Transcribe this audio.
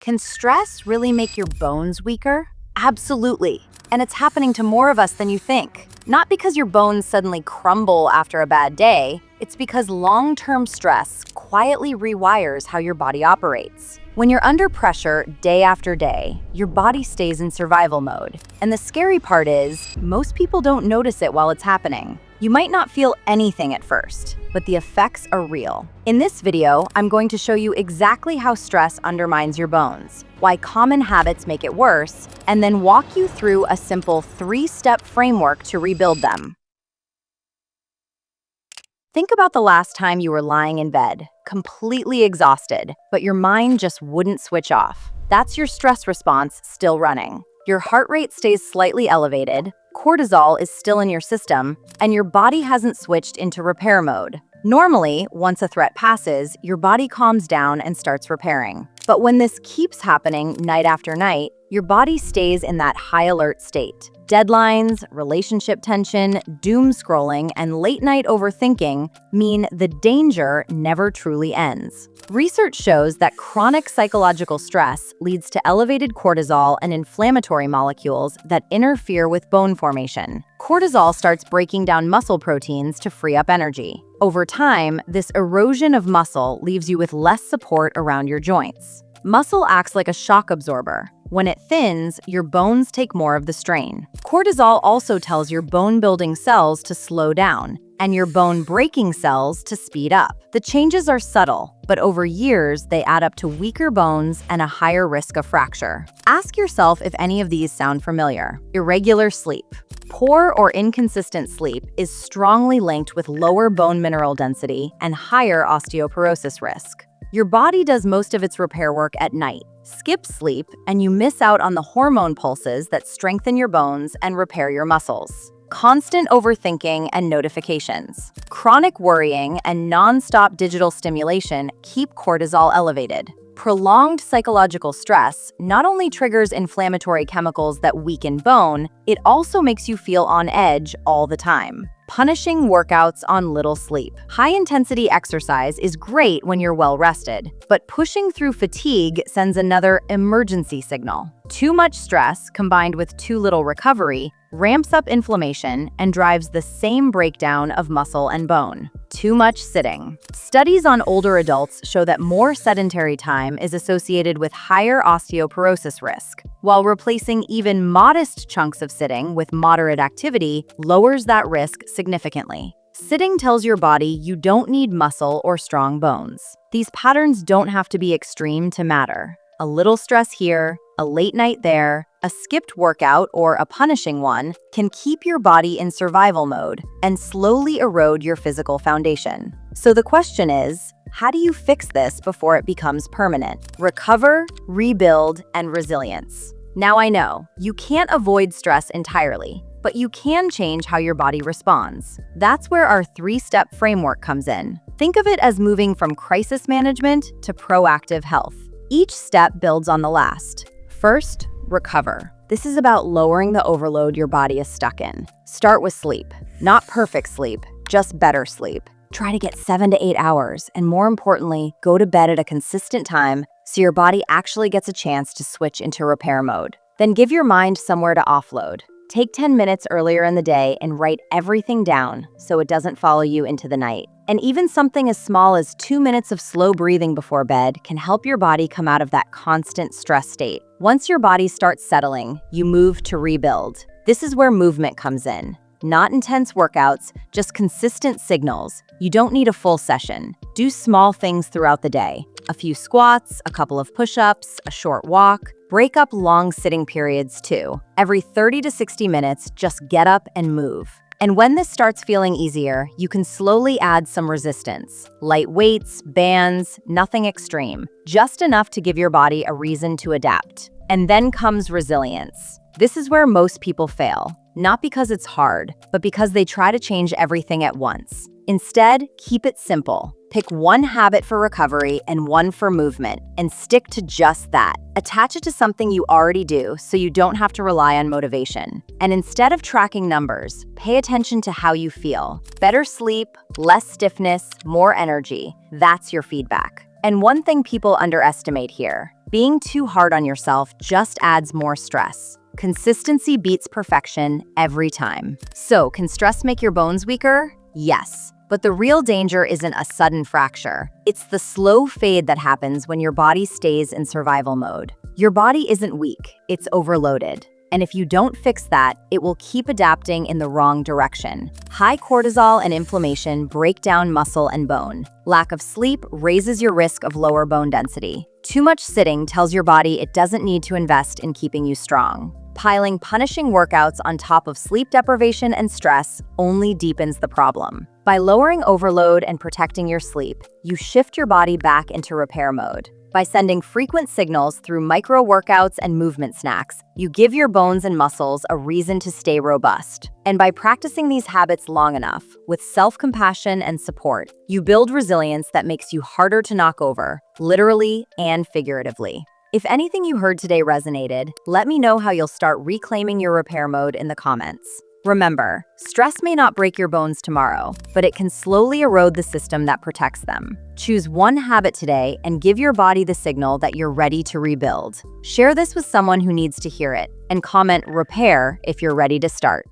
Can stress really make your bones weaker? Absolutely. And it's happening to more of us than you think. Not because your bones suddenly crumble after a bad day, it's because long-term stress quietly rewires how your body operates. When you're under pressure day after day, your body stays in survival mode. And the scary part is, most people don't notice it while it's happening. You might not feel anything at first, but the effects are real. In this video, I'm going to show you exactly how stress undermines your bones, why common habits make it worse, and then walk you through a simple 3-step framework to rebuild them. Think about the last time you were lying in bed, completely exhausted, but your mind just wouldn't switch off. That's your stress response still running. Your heart rate stays slightly elevated, cortisol is still in your system, and your body hasn't switched into repair mode. Normally, once a threat passes, your body calms down and starts repairing. But when this keeps happening night after night, your body stays in that high alert state. Deadlines, relationship tension, doom scrolling, and late-night overthinking mean the danger never truly ends. Research shows that chronic psychological stress leads to elevated cortisol and inflammatory molecules that interfere with bone formation. Cortisol starts breaking down muscle proteins to free up energy. Over time, this erosion of muscle leaves you with less support around your joints. Muscle acts like a shock absorber. When it thins, your bones take more of the strain. Cortisol also tells your bone-building cells to slow down and your bone-breaking cells to speed up. The changes are subtle, but over years, they add up to weaker bones and a higher risk of fracture. Ask yourself if any of these sound familiar. Irregular sleep. Poor or inconsistent sleep is strongly linked with lower bone mineral density and higher osteoporosis risk. Your body does most of its repair work at night. Skip sleep, and you miss out on the hormone pulses that strengthen your bones and repair your muscles. Constant overthinking and notifications. Chronic worrying and non-stop digital stimulation keep cortisol elevated. Prolonged psychological stress not only triggers inflammatory chemicals that weaken bone, it also makes you feel on edge all the time. Punishing workouts on little sleep. High-intensity exercise is great when you're well-rested, but pushing through fatigue sends another emergency signal. Too much stress combined with too little recovery ramps up inflammation and drives the same breakdown of muscle and bone. Too much sitting. Studies on older adults show that more sedentary time is associated with higher osteoporosis risk, while replacing even modest chunks of sitting with moderate activity lowers that risk significantly. Sitting tells your body you don't need muscle or strong bones. These patterns don't have to be extreme to matter. A little stress here, a late night there, a skipped workout or a punishing one can keep your body in survival mode and slowly erode your physical foundation. So the question is, how do you fix this before it becomes permanent? Recover, rebuild, and resilience. Now I know, you can't avoid stress entirely, but you can change how your body responds. That's where our 3-step framework comes in. Think of it as moving from crisis management to proactive health. Each step builds on the last. First, recover. This is about lowering the overload your body is stuck in. Start with sleep. Not perfect sleep, just better sleep. Try to get 7 to 8 hours, and more importantly, go to bed at a consistent time so your body actually gets a chance to switch into repair mode. Then give your mind somewhere to offload. Take 10 minutes earlier in the day and write everything down so it doesn't follow you into the night. And even something as small as 2 minutes of slow breathing before bed can help your body come out of that constant stress state. Once your body starts settling, you move to rebuild. This is where movement comes in. Not intense workouts, just consistent signals. You don't need a full session. Do small things throughout the day. A few squats, a couple of push-ups, a short walk. Break up long sitting periods too. Every 30 to 60 minutes, just get up and move. And when this starts feeling easier, you can slowly add some resistance. Light weights, bands, nothing extreme. Just enough to give your body a reason to adapt. And then comes resilience. This is where most people fail. Not because it's hard, but because they try to change everything at once. Instead, keep it simple. Pick one habit for recovery and one for movement, and stick to just that. Attach it to something you already do so you don't have to rely on motivation. And instead of tracking numbers, pay attention to how you feel. Better sleep, less stiffness, more energy. That's your feedback. And one thing people underestimate here, Being too hard on yourself just adds more stress. Consistency beats perfection every time. So, can stress make your bones weaker? Yes. But the real danger isn't a sudden fracture. It's the slow fade that happens when your body stays in survival mode. Your body isn't weak, it's overloaded. And if you don't fix that, it will keep adapting in the wrong direction. High cortisol and inflammation break down muscle and bone. Lack of sleep raises your risk of lower bone density. Too much sitting tells your body it doesn't need to invest in keeping you strong. Piling punishing workouts on top of sleep deprivation and stress only deepens the problem. By lowering overload and protecting your sleep, you shift your body back into repair mode. By sending frequent signals through micro workouts and movement snacks, you give your bones and muscles a reason to stay robust. And by practicing these habits long enough, with self-compassion and support, you build resilience that makes you harder to knock over, literally and figuratively. If anything you heard today resonated, let me know how you'll start reclaiming your repair mode in the comments. Remember, stress may not break your bones tomorrow, but it can slowly erode the system that protects them. Choose one habit today and give your body the signal that you're ready to rebuild. Share this with someone who needs to hear it, and comment "repair" if you're ready to start.